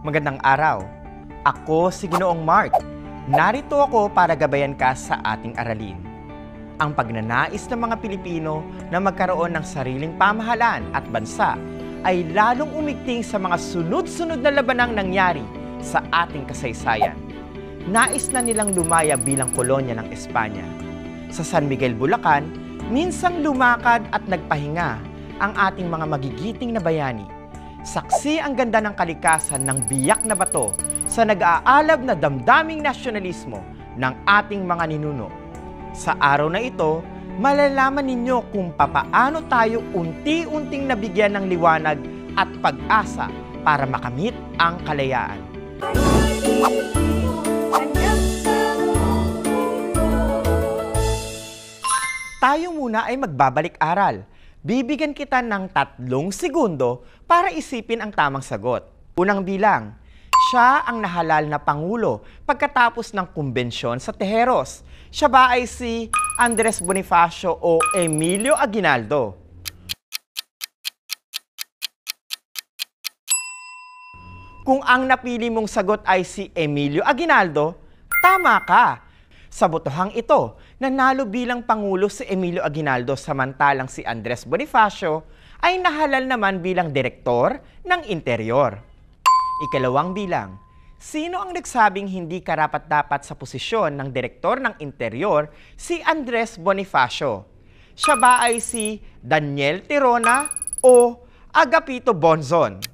Magandang araw. Ako si Ginoong Mark. Narito ako para gabayan ka sa ating aralin. Ang pagnanais ng mga Pilipino na magkaroon ng sariling pamahalaan at bansa ay lalong umigting sa mga sunod-sunod na labanang nangyari sa ating kasaysayan. Nais na nilang lumaya bilang kolonya ng Espanya. Sa San Miguel, Bulacan, minsang lumakad at nagpahinga ang ating mga magigiting na bayani. Saksi ang ganda ng kalikasan ng biyak na bato sa nag-aalab na damdaming nasyonalismo ng ating mga ninuno. Sa araw na ito, malalaman ninyo kung papaano tayo unti-unting nabigyan ng liwanag at pag-asa para makamit ang kalayaan. Tayo muna ay magbabalik-aral. Bibigyan kita ng 3 segundo para isipin ang tamang sagot. Unang bilang, siya ang nahalal na Pangulo pagkatapos ng kumbensyon sa Tejeros. Siya ba ay si Andres Bonifacio o Emilio Aguinaldo? Kung ang napili mong sagot ay si Emilio Aguinaldo, tama ka! Sa botohang ito, nanalo bilang Pangulo si Emilio Aguinaldo samantalang si Andres Bonifacio ay nahalal naman bilang Direktor ng Interior. Ikalawang bilang, sino ang nagsabing hindi karapat-dapat sa posisyon ng Direktor ng Interior si Andres Bonifacio? Siya ba ay si Daniel Tirona o Agapito Bonzon?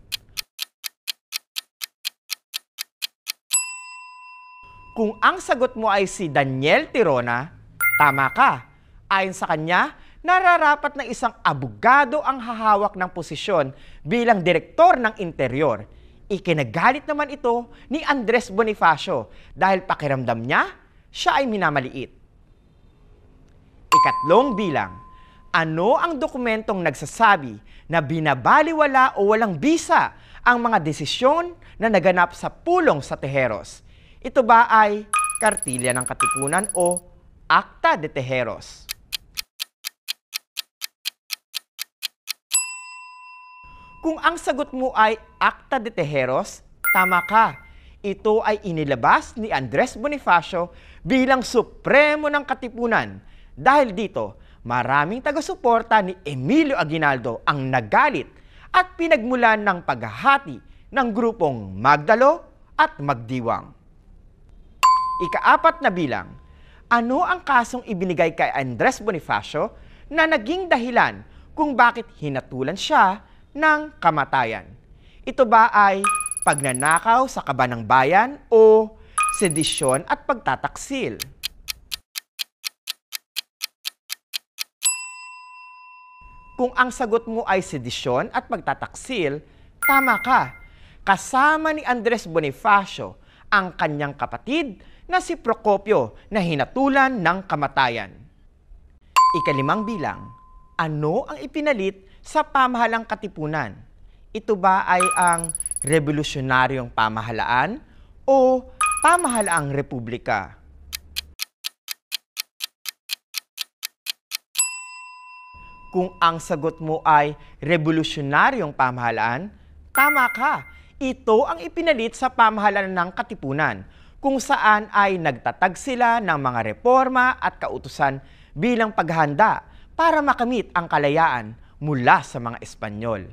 Kung ang sagot mo ay si Daniel Tirona, tama ka. Ayon sa kanya, nararapat na isang abogado ang hahawak ng posisyon bilang Direktor ng Interior. Ikinagalit naman ito ni Andres Bonifacio dahil pakiramdam niya, siya ay minamaliit. Ikatlong bilang, ano ang dokumentong nagsasabi na binabaliwala o walang bisa ang mga desisyon na naganap sa pulong sa Tejeros? Ito ba ay Kartilya ng Katipunan o Acta de Tejeros? Kung ang sagot mo ay Acta de Tejeros, tama ka. Ito ay inilabas ni Andres Bonifacio bilang Supremo ng Katipunan. Dahil dito, maraming taga-suporta ni Emilio Aguinaldo ang nagalit at pinagmulan ng paghahati ng grupong Magdalo at Magdiwang. Ika-4 na bilang, ano ang kasong ibinigay kay Andres Bonifacio na naging dahilan kung bakit hinatulan siya ng kamatayan? Ito ba ay pagnanakaw sa kaban ng bayan o sedisyon at pagtataksil? Kung ang sagot mo ay sedisyon at pagtataksil, tama ka. Kasama ni Andres Bonifacio ang kanyang kapatid na si Procopio na hinatulan ng kamatayan. Ika-5 bilang, ano ang ipinalit sa pamahalang katipunan? Ito ba ay ang revolusyonaryong pamahalaan o pamahalaang republika? Kung ang sagot mo ay revolusyonaryong pamahalaan, tama ka. Ito ang ipinalit sa pamahalaan ng katipunan, kung saan ay nagtatag sila ng mga reforma at kautusan bilang paghahanda para makamit ang kalayaan mula sa mga Espanyol.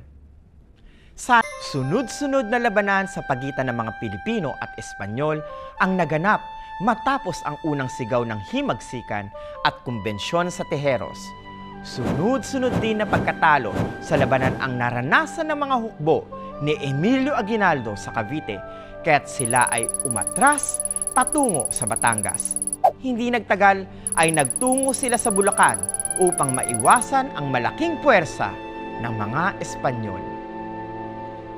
Sa sunod-sunod na labanan sa pagitan ng mga Pilipino at Espanyol ang naganap matapos ang unang sigaw ng himagsikan at kumbensyon sa Tejeros. Sunod-sunod din na pagkatalo sa labanan ang naranasan ng mga hukbo ni Emilio Aguinaldo sa Cavite, kaya't sila ay umatras patungo sa Batangas. Hindi nagtagal ay nagtungo sila sa Bulacan upang maiwasan ang malaking puwersa ng mga Espanyol.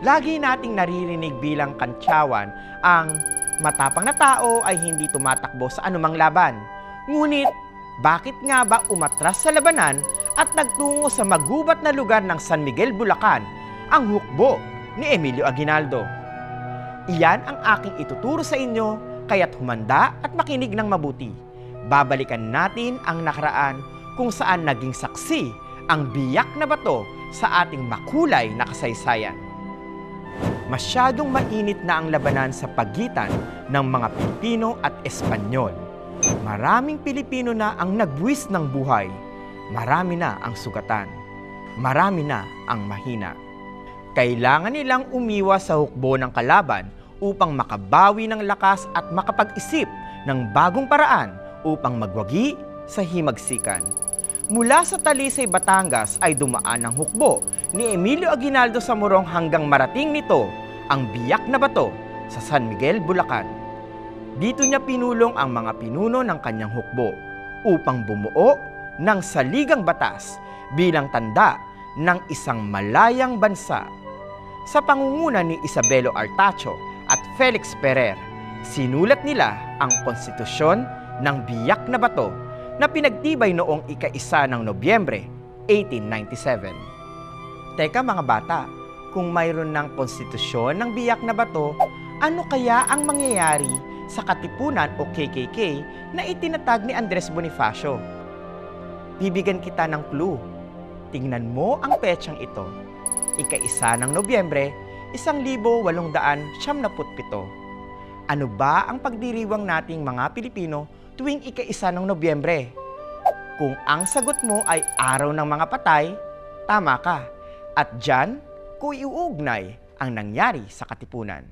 Lagi nating naririnig bilang kantyawan ang matapang na tao ay hindi tumatakbo sa anumang laban. Ngunit, bakit nga ba umatras sa labanan at nagtungo sa magubat na lugar ng San Miguel, Bulacan ang hukbo ni Emilio Aguinaldo? Iyan ang aking ituturo sa inyo, kaya't humanda at makinig ng mabuti. Babalikan natin ang nakaraan kung saan naging saksi ang biyak na bato sa ating makulay na kasaysayan. Masyadong mainit na ang labanan sa pagitan ng mga Pilipino at Espanyol. Maraming Pilipino na ang nagbuwis ng buhay. Marami na ang sugatan. Marami na ang mahina. Kailangan nilang umiwas sa hukbo ng kalaban upang makabawi ng lakas at makapag-isip ng bagong paraan upang magwagi sa himagsikan. Mula sa Talisay, Batangas ay dumaan ang hukbo ni Emilio Aguinaldo sa Morong hanggang marating nito ang Biak na Bato sa San Miguel, Bulacan. Dito niya pinulong ang mga pinuno ng kanyang hukbo upang bumuo ng saligang batas bilang tanda ng isang malayang bansa. Sa pangunguna ni Isabelo Artacho at Felix Ferrer, sinulat nila ang konstitusyon ng Biak na Bato na pinagtibay noong ika-1 ng Nobyembre 1897. Teka mga bata, kung mayroon ng konstitusyon ng Biak na Bato, ano kaya ang mangyayari sa Katipunan o KKK na itinatag ni Andres Bonifacio? Bibigyan kita ng clue. Tingnan mo ang petsang ito. Ika-1 ng Nobyembre, 1897. Ano ba ang pagdiriwang nating mga Pilipino tuwing ika-1 ng Nobyembre? Kung ang sagot mo ay araw ng mga patay, tama ka. At dyan, kung iuugnay ang nangyari sa Katipunan.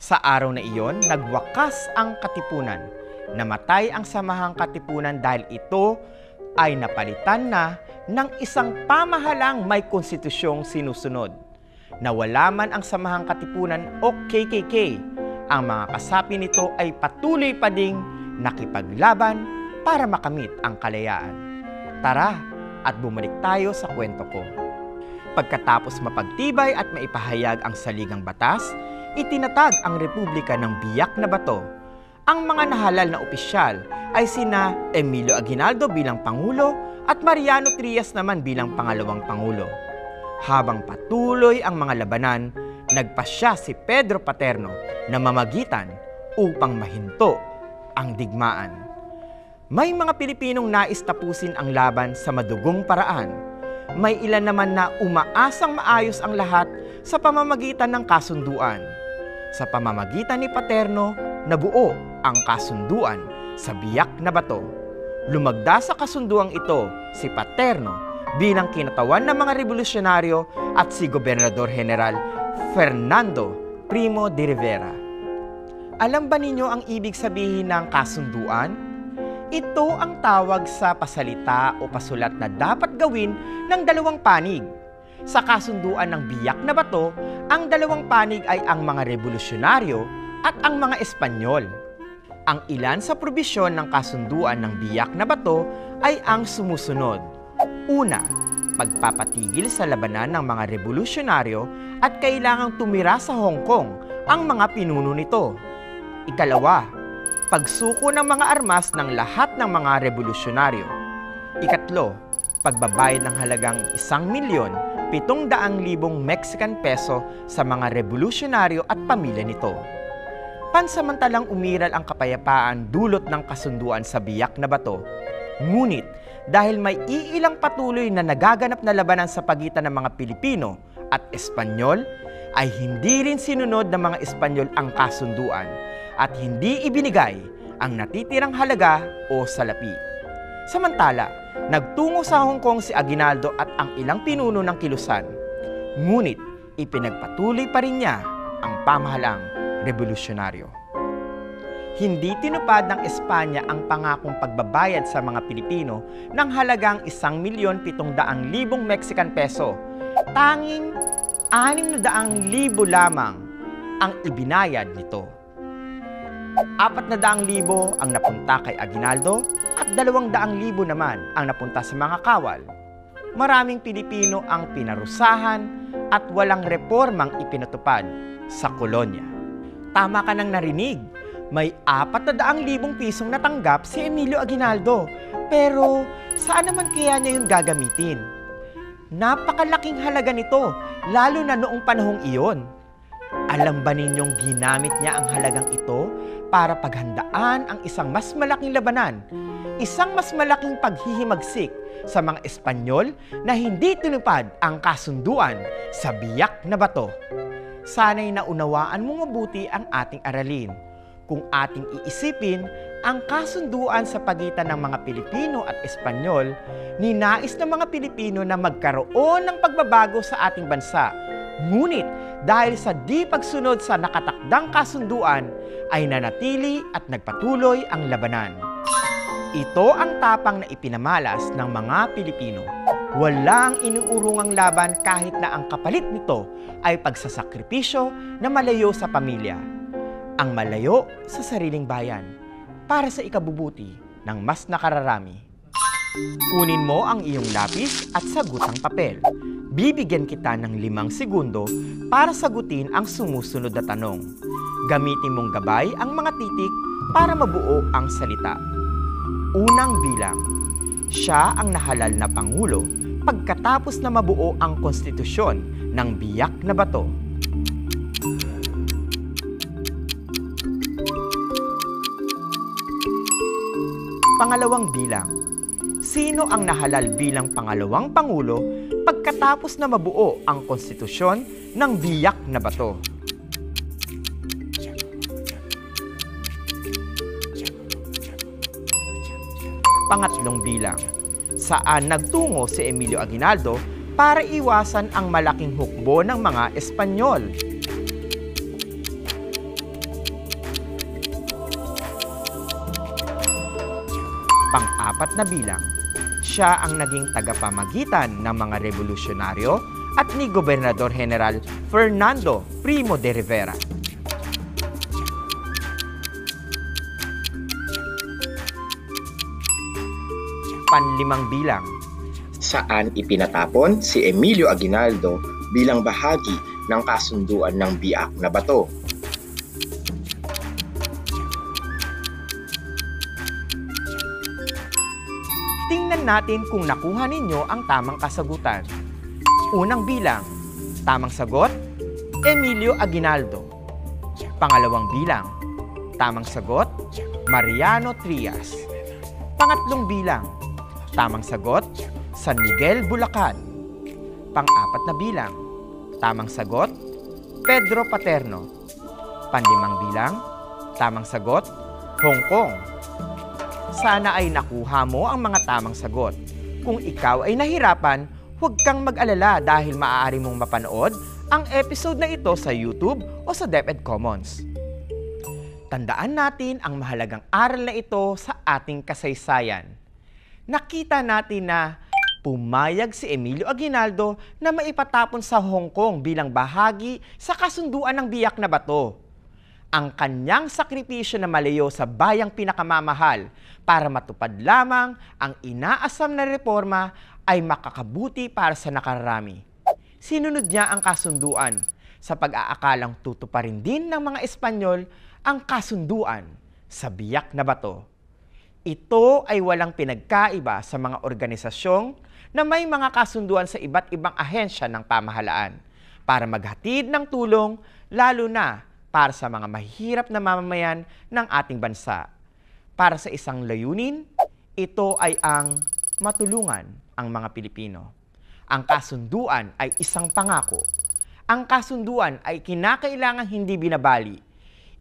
Sa araw na iyon, nagwakas ang Katipunan. Namatay ang Samahang Katipunan dahil ito ay napalitan na ng isang pamahalang may konstitusyong sinusunod. Nawala man ang Samahang Katipunan o KKK, ang mga kasapi nito ay patuloy pa ding nakipaglaban para makamit ang kalayaan. Tara at bumalik tayo sa kwento ko. Pagkatapos mapagtibay at maipahayag ang saligang batas, itinatag ang Republika ng Biak na Bato. Ang mga nahalal na opisyal ay sina Emilio Aguinaldo bilang Pangulo at Mariano Trias naman bilang pangalawang Pangulo. Habang patuloy ang mga labanan, nagpasya si Pedro Paterno na mamagitan upang mahinto ang digmaan. May mga Pilipinong nais tapusin ang laban sa madugong paraan. May ilan naman na umaasang maayos ang lahat sa pamamagitan ng kasunduan. Sa pamamagitan ni Paterno, nabuo ang kasunduan sa Biak na Bato. Lumagda sa kasunduang ito si Paterno bilang kinatawan ng mga revolusyonaryo at si Gobernador General Fernando Primo de Rivera. Alam ba ninyo ang ibig sabihin ng kasunduan? Ito ang tawag sa pasalita o pasulat na dapat gawin ng dalawang panig. Sa kasunduan ng Biak na Bato, ang dalawang panig ay ang mga revolusyonaryo at ang mga Espanyol. Ang ilan sa probisyon ng kasunduan ng Biak na Bato ay ang sumusunod. Una, pagpapatigil sa labanan ng mga revolusyonaryo at kailangang tumira sa Hong Kong ang mga pinuno nito. Ikalawa, pagsuko ng mga armas ng lahat ng mga revolusyonaryo. Ikatlo, pagbabayad ng halagang 1,700,000 Mexican peso sa mga revolusyonaryo at pamilya nito. Pansamantalang umiral ang kapayapaan dulot ng kasunduan sa Biak na Bato. Ngunit dahil may iilang patuloy na nagaganap na labanan sa pagitan ng mga Pilipino at Espanyol, ay hindi rin sinunod ng mga Espanyol ang kasunduan at hindi ibinigay ang natitirang halaga o salapi. Samantala, nagtungo sa Hong Kong si Aguinaldo at ang ilang pinuno ng kilusan. Ngunit ipinagpatuloy pa rin niya ang pamahalaang revolusyonaryo. Hindi tinupad ng Espanya ang pangakong pagbabayad sa mga Pilipino ng halagang 1,700,000 Mexican peso. Tanging 600,000 lamang ang ibinayad nito. 400,000 ang napunta kay Aguinaldo at 200,000 naman ang napunta sa mga kawal. Maraming Pilipino ang pinarusahan at walang reformang ipinatupad sa kolonya. Tama ka nang narinig, may 400,000 pisong natanggap si Emilio Aguinaldo. Pero saan naman kaya niya yun gagamitin? Napakalaking halaga nito, lalo na noong panahong iyon. Alam ba ninyong ginamit niya ang halagang ito para paghandaan ang isang mas malaking labanan, isang mas malaking paghihimagsik sa mga Espanyol na hindi tinupad ang kasunduan sa Biak na Bato. Sana'y naunawaan mong mabuti ang ating aralin. Kung ating iisipin, ang kasunduan sa pagitan ng mga Pilipino at Espanyol, ninais ng mga Pilipino na magkaroon ng pagbabago sa ating bansa. Ngunit dahil sa di pagsunod sa nakatakdang kasunduan, ay nanatili at nagpatuloy ang labanan. Ito ang tapang na ipinamalas ng mga Pilipino. Walang inuurungang laban kahit na ang kapalit nito ay pagsasakripisyo na malayo sa pamilya. Ang malayo sa sariling bayan para sa ikabubuti ng mas nakararami. Kunin mo ang iyong lapis at sagutang papel. Bibigyan kita ng 5 segundo para sagutin ang sumusunod na tanong. Gamitin mong gabay ang mga titik para mabuo ang salita. Unang bilang. Siya ang nahalal na Pangulo pagkatapos na mabuo ang konstitusyon ng Biak na Bato. Pangalawang bilang. Sino ang nahalal bilang pangalawang Pangulo pagkatapos na mabuo ang konstitusyon ng Biak na Bato? Pangatlong bilang. Saan nagtungo si Emilio Aguinaldo para iwasan ang malaking hukbo ng mga Espanyol? Pang-apat na bilang. Siya ang naging tagapamagitan ng mga revolusyonaryo at ni Gobernador General Fernando Primo de Rivera. Panlimang bilang. Saan ipinatapon si Emilio Aguinaldo bilang bahagi ng kasunduan ng Biak na Bato? Tingnan natin kung nakuha ninyo ang tamang kasagutan. Unang bilang. Tamang sagot, Emilio Aguinaldo. Pangalawang bilang. Tamang sagot, Mariano Trias. Pangatlong bilang. Tamang sagot, San Miguel, Bulacan. Pang-apat na bilang. Tamang sagot, Pedro Paterno. Panlimang bilang. Tamang sagot, Hong Kong. Sana ay nakuha mo ang mga tamang sagot. Kung ikaw ay nahirapan, huwag kang mag-alala dahil maaari mong mapanood ang episode na ito sa YouTube o sa DepEd Commons. Tandaan natin ang mahalagang aral na ito sa ating kasaysayan. Nakita natin na pumayag si Emilio Aguinaldo na maipatapon sa Hong Kong bilang bahagi sa kasunduan ng Biak na Bato. Ang kanyang sakripisyo na malayo sa bayang pinakamamahal para matupad lamang ang inaasam na reforma ay makakabuti para sa nakararami. Sinunod niya ang kasunduan sa pag-aakalang tutuparin din ng mga Espanyol ang kasunduan sa Biak na Bato. Ito ay walang pinagkaiba sa mga organisasyong na may mga kasunduan sa iba't ibang ahensya ng pamahalaan para maghatid ng tulong lalo na para sa mga mahihirap na mamamayan ng ating bansa. Para sa isang layunin, ito ay ang matulungan ang mga Pilipino. Ang kasunduan ay isang pangako. Ang kasunduan ay kinakailangang hindi binabali.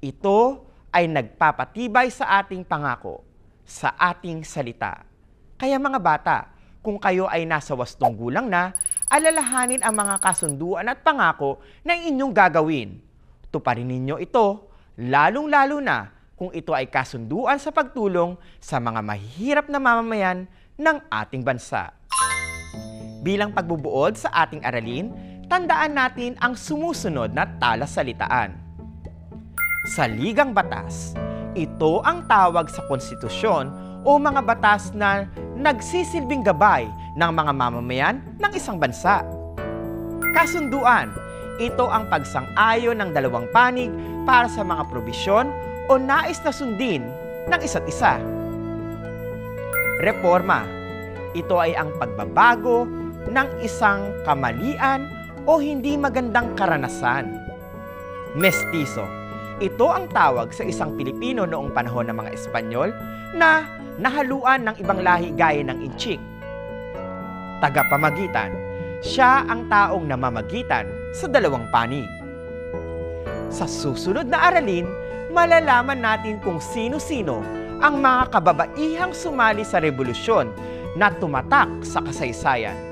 Ito ay nagpapatibay sa ating pangako, sa ating salita. Kaya mga bata, kung kayo ay nasa 8 gulang na, alalahanin ang mga kasunduan at pangako na inyong gagawin. Tuparin ninyo ito, lalong-lalo na kung ito ay kasunduan sa pagtulong sa mga mahihirap na mamamayan ng ating bansa. Bilang pagbubuod sa ating aralin, tandaan natin ang sumusunod na talasalitaan. Saligang batas. Ito ang tawag sa konstitusyon o mga batas na nagsisilbing gabay ng mga mamamayan ng isang bansa. Kasunduan. Ito ang pagsang-ayon ng dalawang panig para sa mga probisyon o nais na sundin ng isa't isa. Reforma. Ito ay ang pagbabago ng isang kamalian o hindi magandang karanasan. Mestizo. Ito ang tawag sa isang Pilipino noong panahon ng mga Espanyol na nahaluan ng ibang lahi gaya ng Inchik. Tagapamagitan. Siya ang taong namamagitan sa dalawang panig. Sa susunod na aralin, malalaman natin kung sino-sino ang mga kababaihang sumali sa revolusyon na tumatak sa kasaysayan.